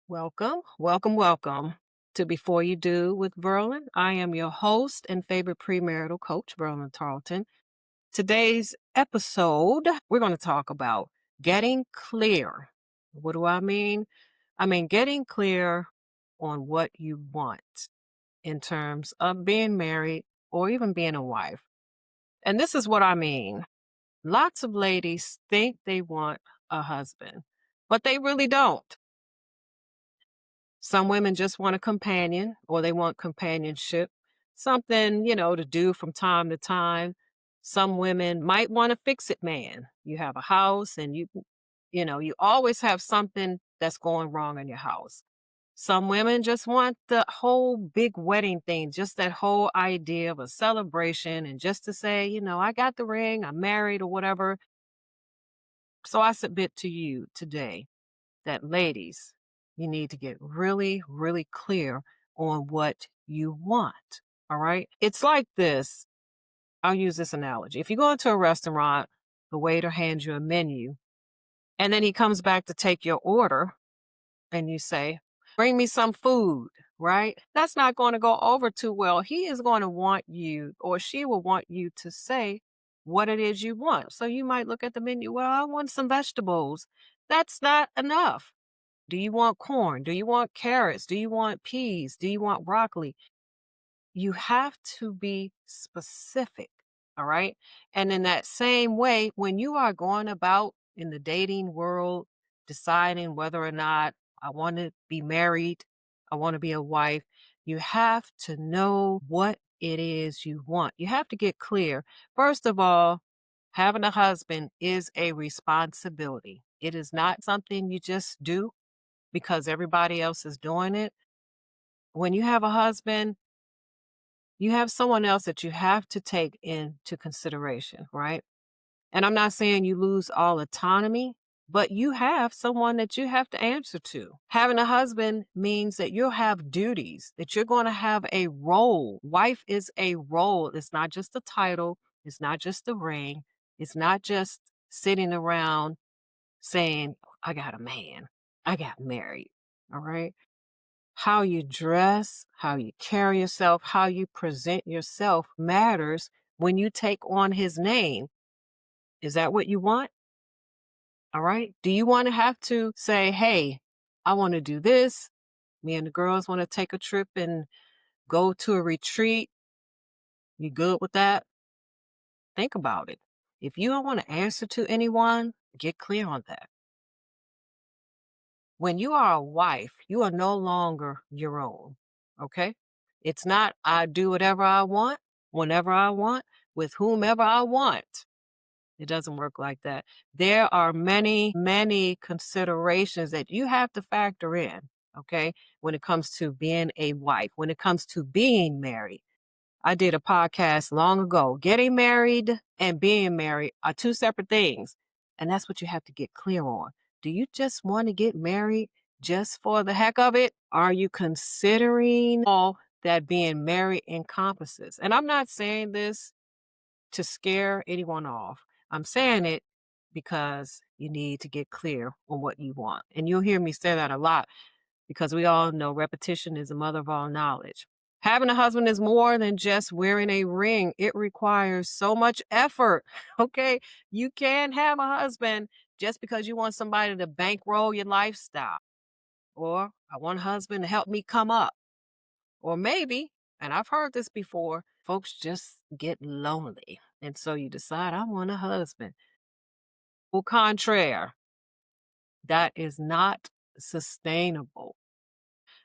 Welcome, welcome, welcome to Before You Do with Verlyn. I am your host and favorite premarital coach, Verlyn Tarlton. Today's episode, we're going to talk about getting clear. What do I mean? I mean, getting clear on what you want in terms of being married or even being a wife. And this is what I mean. Lots of ladies think they want a husband, but they really don't. Some women just want a companion or they want companionship, something, to do from time to time. Some women might want a fix it man. You have a house and you always have something that's going wrong in your house. Some women just want the whole big wedding thing, just that whole idea of a celebration and just to say, I got the ring, I'm married or whatever. So I submit to you today that ladies, you need to get really, really clear on what you want. All right. It's like this. I'll use this analogy. If you go into a restaurant, the waiter hands you a menu and then he comes back to take your order and you say, bring me some food, right? That's not going to go over too well. He is going to want you or she will want you to say what it is you want. So you might look at the menu. Well, I want some vegetables. That's not enough. Do you want corn? Do you want carrots? Do you want peas? Do you want broccoli? You have to be specific. All right. And in that same way, when you are going about in the dating world, deciding whether or not I want to be married, I want to be a wife, you have to know what it is you want. You have to get clear. First of all, having a husband is a responsibility. It is not something you just do because everybody else is doing it. When you have a husband, you have someone else that you have to take into consideration, right? And I'm not saying you lose all autonomy, but you have someone that you have to answer to. Having a husband means that you'll have duties, that you're going to have a role. Wife is a role. It's not just a title, it's not just a ring, it's not just sitting around saying, I got a man, I got married. All right. How you dress, how you carry yourself, how you present yourself matters when you take on his name. Is that what you want? All right. Do you want to have to say, hey, I want to do this? Me and the girls want to take a trip and go to a retreat. You good with that? Think about it. If you don't want to answer to anyone, get clear on that. When you are a wife, you are no longer your own. Okay. It's not, I do whatever I want, whenever I want, with whomever I want. It doesn't work like that. There are many, many considerations that you have to factor in. Okay. When it comes to being a wife, when it comes to being married. I did a podcast long ago. Getting married and being married are two separate things. And that's what you have to get clear on. Do you just want to get married just for the heck of it? Are you considering all that being married encompasses? And I'm not saying this to scare anyone off. I'm saying it because you need to get clear on what you want. And you'll hear me say that a lot because we all know repetition is the mother of all knowledge. Having a husband is more than just wearing a ring. It requires so much effort. Okay. You can't have a husband just because you want somebody to bankroll your lifestyle. Or I want a husband to help me come up. Or maybe, and I've heard this before, folks just get lonely. And so you decide, I want a husband. Au contraire, that is not sustainable.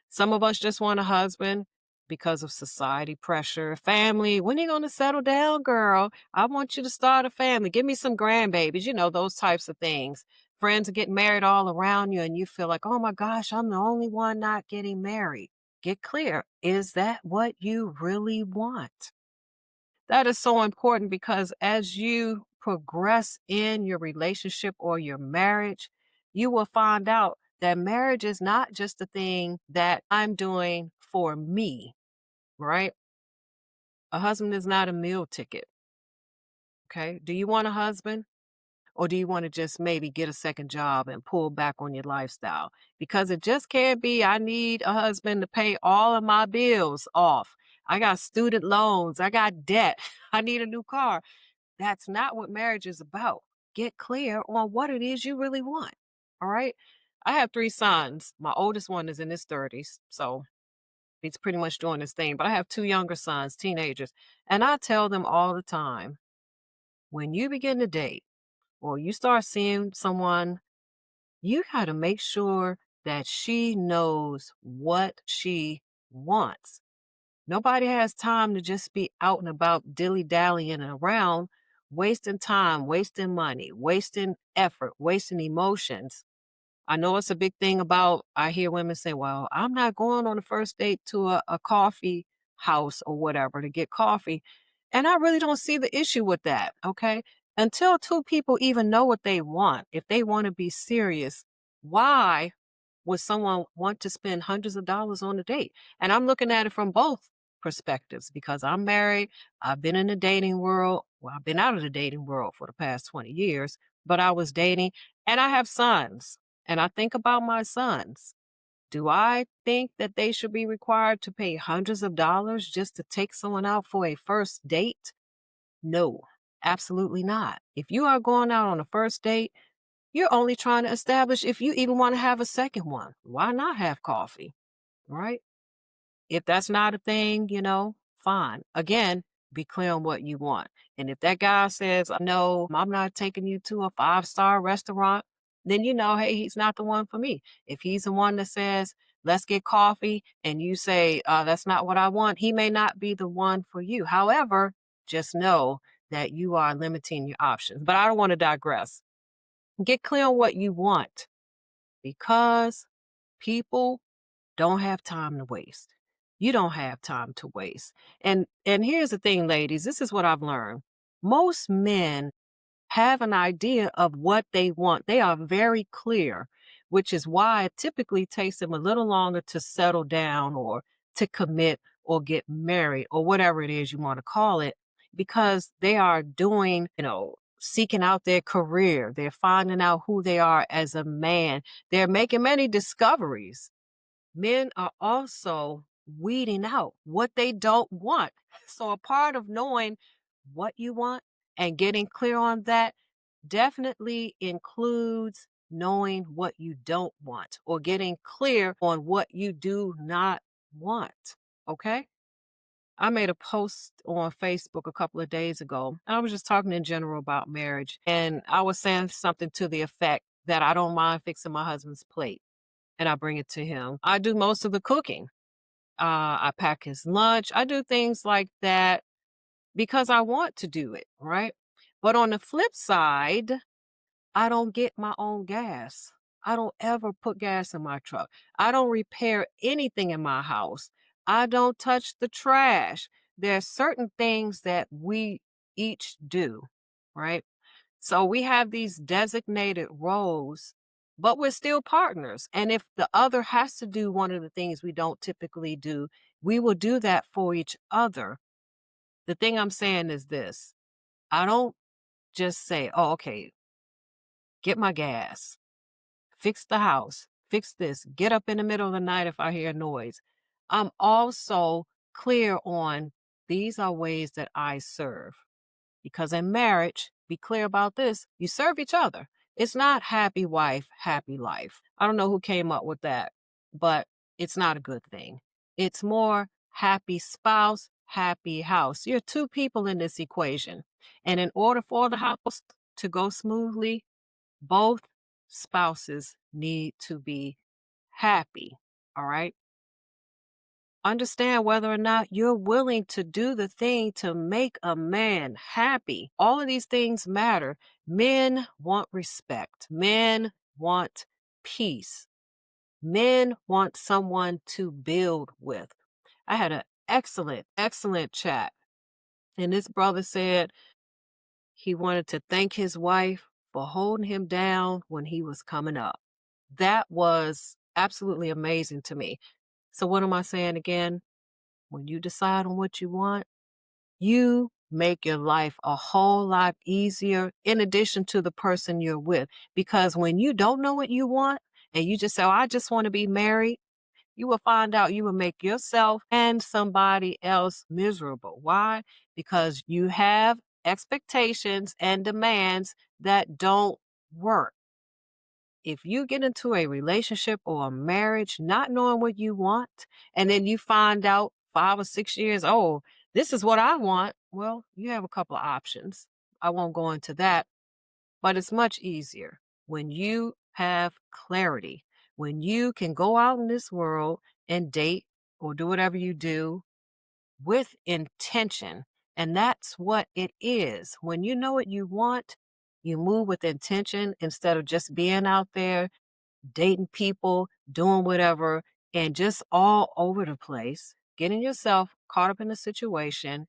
Some of us just want a husband because of society pressure, family. When are you going to settle down, girl? I want you to start a family. Give me some grandbabies, those types of things. Friends are getting married all around you, and you feel like, oh my gosh, I'm the only one not getting married. Get clear. Is that what you really want? That is so important because as you progress in your relationship or your marriage, you will find out that marriage is not just a thing that I'm doing for me, right? A husband is not a meal ticket. Okay. Do you want a husband? Or do you want to just maybe get a second job and pull back on your lifestyle? Because it just can't be, I need a husband to pay all of my bills off. I got student loans, I got debt, I need a new car. That's not what marriage is about. Get clear on what it is you really want. All right. I have three sons. My oldest one is in his 30s. So he's pretty much doing his thing. But I have two younger sons, teenagers. And I tell them all the time, when you begin to date or you start seeing someone, you got to make sure that she knows what she wants. Nobody has time to just be out and about dilly dallying around, wasting time, wasting money, wasting effort, wasting emotions. I know it's a big thing about, I hear women say, well, I'm not going on a first date to a coffee house or whatever to get coffee. And I really don't see the issue with that. Okay. Until two people even know what they want, if they want to be serious, why would someone want to spend hundreds of dollars on a date? And I'm looking at it from both perspectives because I'm married. I've been in the dating world. Well, I've been out of the dating world for the past 20 years, but I was dating and I have sons. And I think about my sons. Do I think that they should be required to pay hundreds of dollars just to take someone out for a first date? No, absolutely not. If you are going out on a first date, you're only trying to establish if you even want to have a second one. Why not have coffee? Right? If that's not a thing, fine. Again, be clear on what you want. And if that guy says, no, I'm not taking you to a five-star restaurant, then hey, he's not the one for me. If he's the one that says, let's get coffee, and you say, that's not what I want, he may not be the one for you. However, just know that you are limiting your options. But I don't want to digress. Get clear on what you want because people don't have time to waste. You don't have time to waste. And here's the thing, ladies, this is what I've learned. Most men have an idea of what they want. They are very clear, which is why it typically takes them a little longer to settle down or to commit or get married or whatever it is you want to call it, because they are doing, seeking out their career. They're finding out who they are as a man. They're making many discoveries. Men are also weeding out what they don't want. So, a part of knowing what you want and getting clear on that definitely includes knowing what you don't want or getting clear on what you do not want. Okay. I made a post on Facebook a couple of days ago. I was just talking in general about marriage, and I was saying something to the effect that I don't mind fixing my husband's plate and I bring it to him. I do most of the cooking. I pack his lunch. I do things like that because I want to do it, right? But on the flip side, I don't get my own gas. I don't ever put gas in my truck. I don't repair anything in my house. I don't touch the trash. There's certain things that we each do, right? So we have these designated roles, but we're still partners. And if the other has to do one of the things we don't typically do, we will do that for each other. The thing I'm saying is this: I don't just say, oh, okay, get my gas, fix the house, fix this, get up in the middle of the night if I hear noise. I'm also clear on these are ways that I serve. Because in marriage, be clear about this, you serve each other. It's not happy wife, happy life. I don't know who came up with that, but it's not a good thing. It's more happy spouse, happy house. You're two people in this equation. And in order for the house to go smoothly, both spouses need to be happy. All right. Understand whether or not you're willing to do the thing to make a man happy. All of these things matter. Men want respect. Men want peace. Men want someone to build with. I had an excellent chat. And this brother said he wanted to thank his wife for holding him down when he was coming up. That was absolutely amazing to me. So, what am I saying again? When you decide on what you want, you make your life a whole lot easier in addition to the person you're with. Because when you don't know what you want and you just say, oh, I just want to be married, you will find out you will make yourself and somebody else miserable. Why? Because you have expectations and demands that don't work. If you get into a relationship or a marriage not knowing what you want, and then you find out 5 or 6 years, oh, this is what I want, well, you have a couple of options. I won't go into that, but it's much easier when you have clarity, when you can go out in this world and date or do whatever you do with intention. And that's what it is. When you know what you want, you move with intention instead of just being out there dating people, doing whatever, and just all over the place, getting yourself caught up in a situation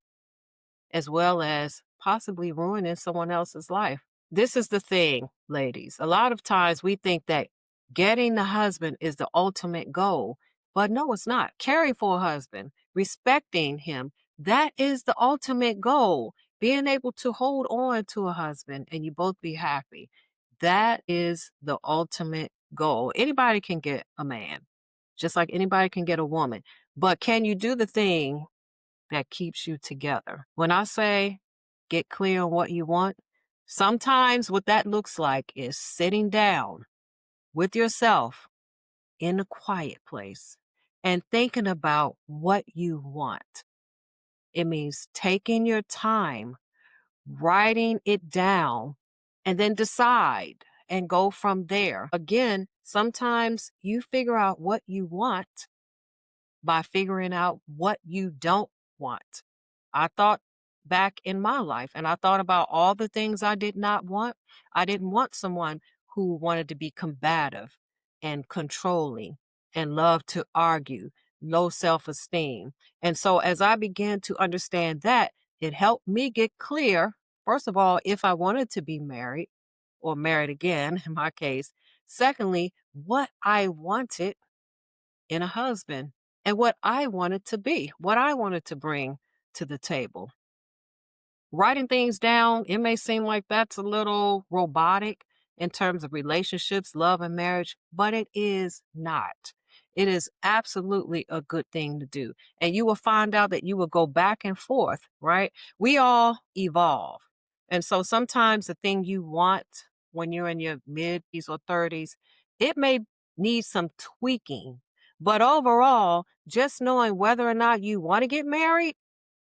as well as possibly ruining someone else's life. This is the thing, ladies. A lot of times we think that getting the husband is the ultimate goal, but no, it's not. Caring for a husband, respecting him, that is the ultimate goal. Being able to hold on to a husband and you both be happy. That is the ultimate goal. Anybody can get a man, just like anybody can get a woman. But can you do the thing that keeps you together? When I say get clear on what you want, sometimes what that looks like is sitting down with yourself in a quiet place and thinking about what you want. It means taking your time, writing it down, and then decide and go from there. Again, sometimes you figure out what you want by figuring out what you don't want. I thought back in my life and I thought about all the things I did not want. I didn't want someone who wanted to be combative and controlling and loved to argue, low self esteem. And so as I began to understand that, it helped me get clear, first of all, if I wanted to be married or married again, in my case. Secondly, what I wanted in a husband and what I wanted to be, what I wanted to bring to the table. Writing things down, it may seem like that's a little robotic in terms of relationships, love, and marriage, but it is not. It is absolutely a good thing to do. And you will find out that you will go back and forth, right? We all evolve. And so sometimes the thing you want when you're in your mid-30s or 30s, it may need some tweaking. But overall, just knowing whether or not you want to get married,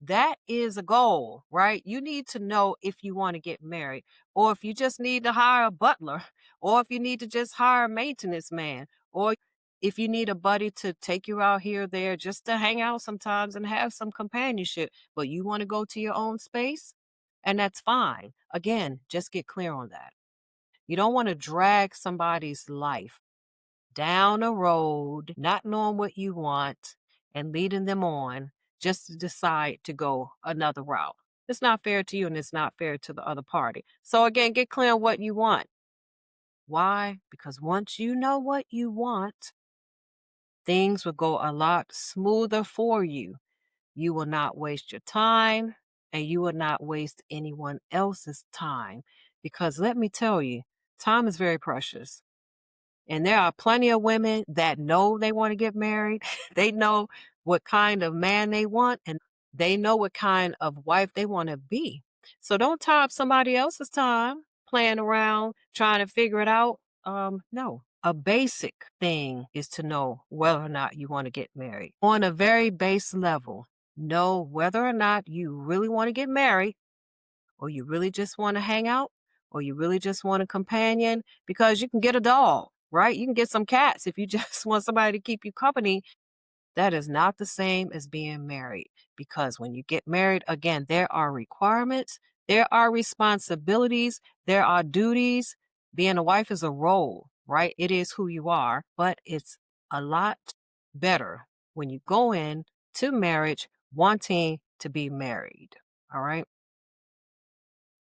that is a goal, right? You need to know if you want to get married, or if you just need to hire a butler, or if you need to just hire a maintenance man, or if you need a buddy to take you out here or there just to hang out sometimes and have some companionship, but you want to go to your own space, and that's fine. Again, just get clear on that. You don't want to drag somebody's life down a road, not knowing what you want and leading them on just to decide to go another route. It's not fair to you and it's not fair to the other party. So again, get clear on what you want. Why? Because once you know what you want, things will go a lot smoother for you. You will not waste your time and you will not waste anyone else's time. Because let me tell you, time is very precious. And there are plenty of women that know they want to get married. They know what kind of man they want and they know what kind of wife they want to be. So don't tie up somebody else's time playing around, trying to figure it out. No. A basic thing is to know whether or not you want to get married. On a very base level, know whether or not you really want to get married or you really just want to hang out, or you really just want a companion, because you can get a dog, right? You can get some cats if you just want somebody to keep you company. That is not the same as being married, because when you get married, again, there are requirements, there are responsibilities, there are duties. Being a wife is a role, right? It is who you are, but it's a lot better when you go in to marriage wanting to be married. All right.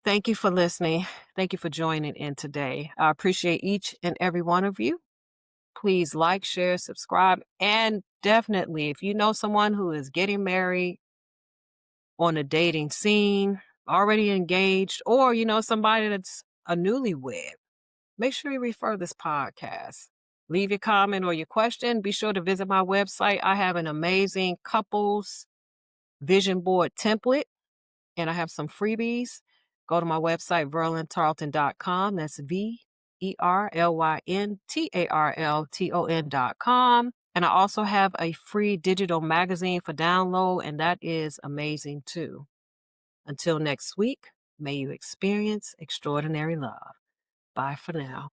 Thank you for listening. Thank you for joining in today. I appreciate each and every one of you. Please like, share, subscribe, and definitely, if you know someone who is getting married on the dating scene, already engaged, or, somebody that's a newlywed, make sure you refer this podcast. Leave your comment or your question. Be sure to visit my website. I have an amazing couples vision board template and I have some freebies. Go to my website, verlyntarlton.com. That's VERLYNTARLTON.com. And I also have a free digital magazine for download, and that is amazing too. Until next week, may you experience extraordinary love. Bye for now.